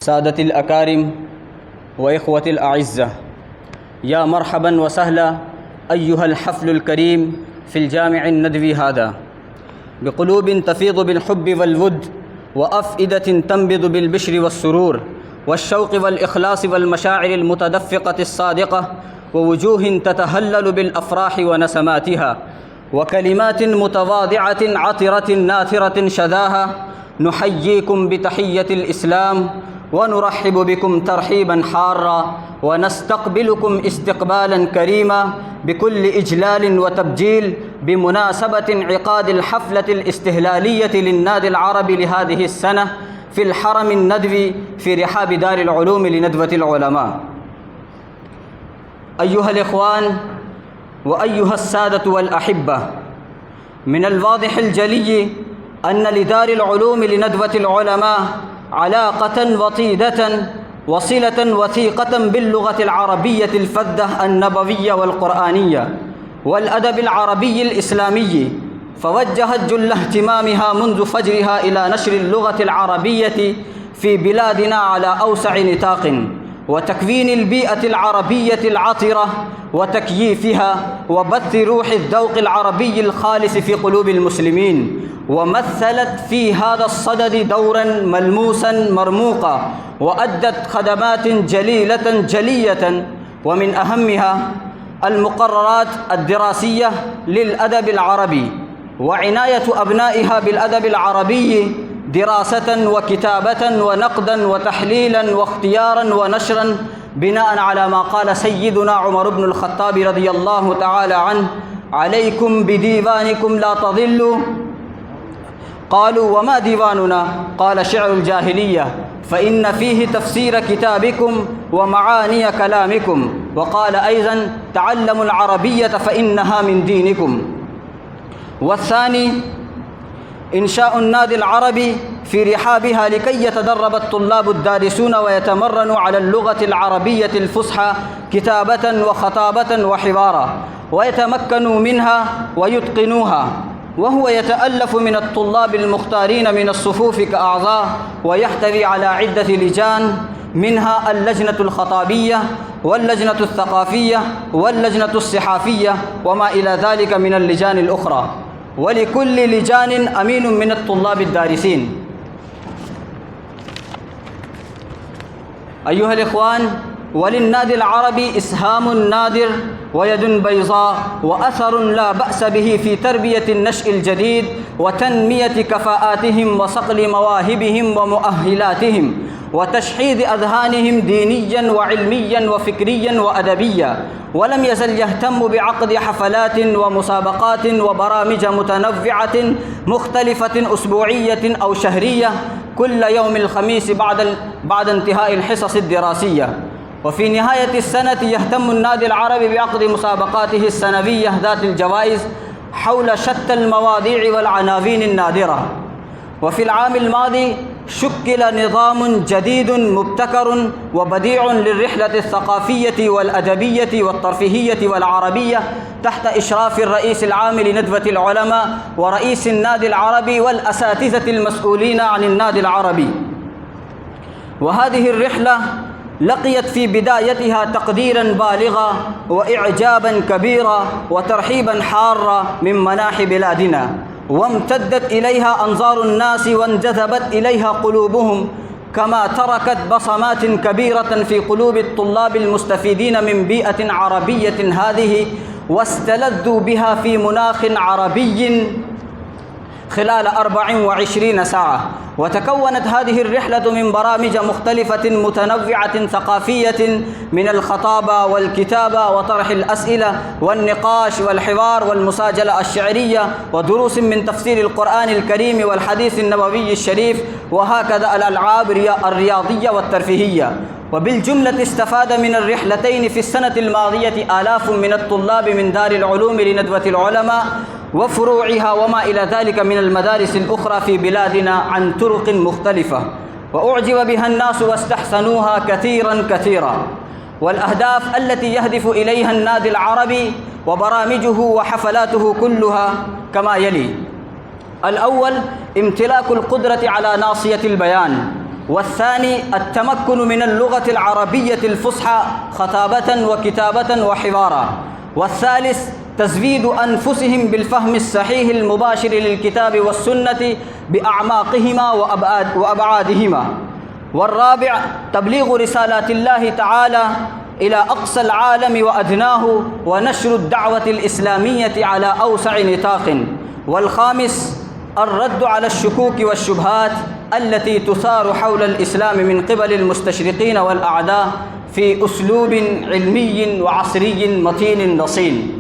سادة الأكارم وإخوة الأعزة، يا مرحبا وسهلا أيها الحفل الكريم في الجامع الندوي هذا، بقلوب تفيض بالحب والود، وأفئدة تنبض بالبشر والسرور والشوق والإخلاص والمشاعر المتدفقة الصادقة، ووجوه تتهلل بالأفراح ونسماتها، وكلمات متواضعة عطرة ناثرة شذاها. نحييكم بتحية الإسلام ونرحب بكم ترحيبا حارا، ونستقبلكم استقبالا كريما بكل إجلال وتبجيل بمناسبة انعقاد الحفلة الاستهلالية للنادي العربي لهذه السنة في الحرم الندوي في رحاب دار العلوم لندوة العلماء. أيها الإخوان وأيها السادة والأحبة، من الواضح الجلي أن لدار العلوم لندوة العلماء علاقة وطيدة وصلة وثيقة باللغة العربية الفذة النبوية والقرآنية والأدب العربي الإسلامي، فوجهت جل اهتمامها منذ فجرها إلى نشر اللغة العربية في بلادنا على أوسع نطاق، وتكوين البيئة العربية العطرة وتكييفها وبث روح الذوق العربي الخالص في قلوب المسلمين، ومثلت في هذا الصدد دورا ملموسا مرموقا، وأدت خدمات جليلة جلية، ومن أهمها المقررات الدراسية للأدب العربي وعناية أبنائها بالأدب العربي دراسة وكتابة ونقدا وتحليلا واختيارا ونشرا، بناء على ما قال سيدنا عمر بن الخطاب رضي الله تعالى عنه: عليكم بديوانكم لا تضلوا. قالوا: وما ديواننا؟ قال: شعر الجاهلية، فإن فيه تفسير كتابكم ومعاني كلامكم. وقال أيضا: تعلموا العربية فإنها من دينكم. والثاني إنشاء النادي العربي في رحابها لكي يتدرب الطلاب الدارسون ويتمرنوا على اللغة العربية الفصحى كتابة وخطابة وحوارا، ويتمكنوا منها ويتقنوها، وهو يتألف من الطلاب المختارين من الصفوف كأعضاء، ويحتوي على عدة لجان، منها اللجنة الخطابية واللجنة الثقافية واللجنة الصحافية وما إلى ذلك من اللجان الأخرى، ولكل لجان أمين من الطلاب الدارسين. أيها الإخوان، وللنادي العربي إسهام نادر ويد بيضاء وأثر لا بأس به في تربية النشء الجديد وتنمية كفاءاتهم وصقل مواهبهم ومؤهلاتهم وتشحيذ أذهانهم دينيا وعلميا وفكريا وأدبيا، ولم يزل يهتم بعقد حفلات ومسابقات وبرامج متنوعة مختلفة أسبوعية أو شهرية كل يوم الخميس بعد انتهاء الحصص الدراسية. وفي نهاية السنة يهتم النادي العربي بعقد مسابقاته السنوية ذات الجوائز حول شتى المواضيع والعناوين النادرة. وفي العام الماضي شكل نظام جديد مبتكر وبديع للرحلة الثقافية والأدبية والترفيهية والعربية تحت إشراف الرئيس العام لندوة العلماء ورئيس النادي العربي والأساتذة المسؤولين عن النادي العربي. وهذه الرحلة لقيت في بدايتها تقديرا بالغا وإعجابا كبيرا وترحيبا حارا من مناحي بلادنا، وامتدت إليها أنظار الناس وانجذبت إليها قلوبهم، كما تركت بصمات كبيرة في قلوب الطلاب المستفيدين من بيئة عربية هذه، واستلذوا بها في مناخ عربي خلال 24 ساعة. وتكونت هذه الرحلة من برامج مختلفة متنوعة ثقافية، من الخطابة والكتابة وطرح الأسئلة والنقاش والحوار والمساجلة الشعرية ودروس من تفسير القرآن الكريم والحديث النبوي الشريف، وهكذا الألعاب الرياضية والترفيهية. وبالجملة استفاد من الرحلتين في السنة الماضية آلاف من الطلاب من دار العلوم لندوة العلماء وفروعها وما إلى ذلك من المدارس الأخرى في بلادنا عن طرق مختلفة، وأعجب بها الناس واستحسنوها كثيرا كثيرا. والأهداف التي يهدف إليها النادي العربي وبرامجه وحفلاته كلها كما يلي: الأول، امتلاك القدرة على ناصية البيان، والثاني التمكن من اللغة العربية الفصحى خطابة وكتابة وحوارا. والثالث تزويد أنفسهم بالفهم الصحيح المباشر للكتاب والسنة بأعماقهما وأبعادهما. والرابع تبليغ رسالات الله تعالى إلى أقصى العالم وأدناه ونشر الدعوة الإسلامية على أوسع نطاق. والخامس الرد على الشكوك والشبهات التي تثار حول الإسلام من قبل المستشرقين والأعداء في أسلوب علمي وعصري متين رصين.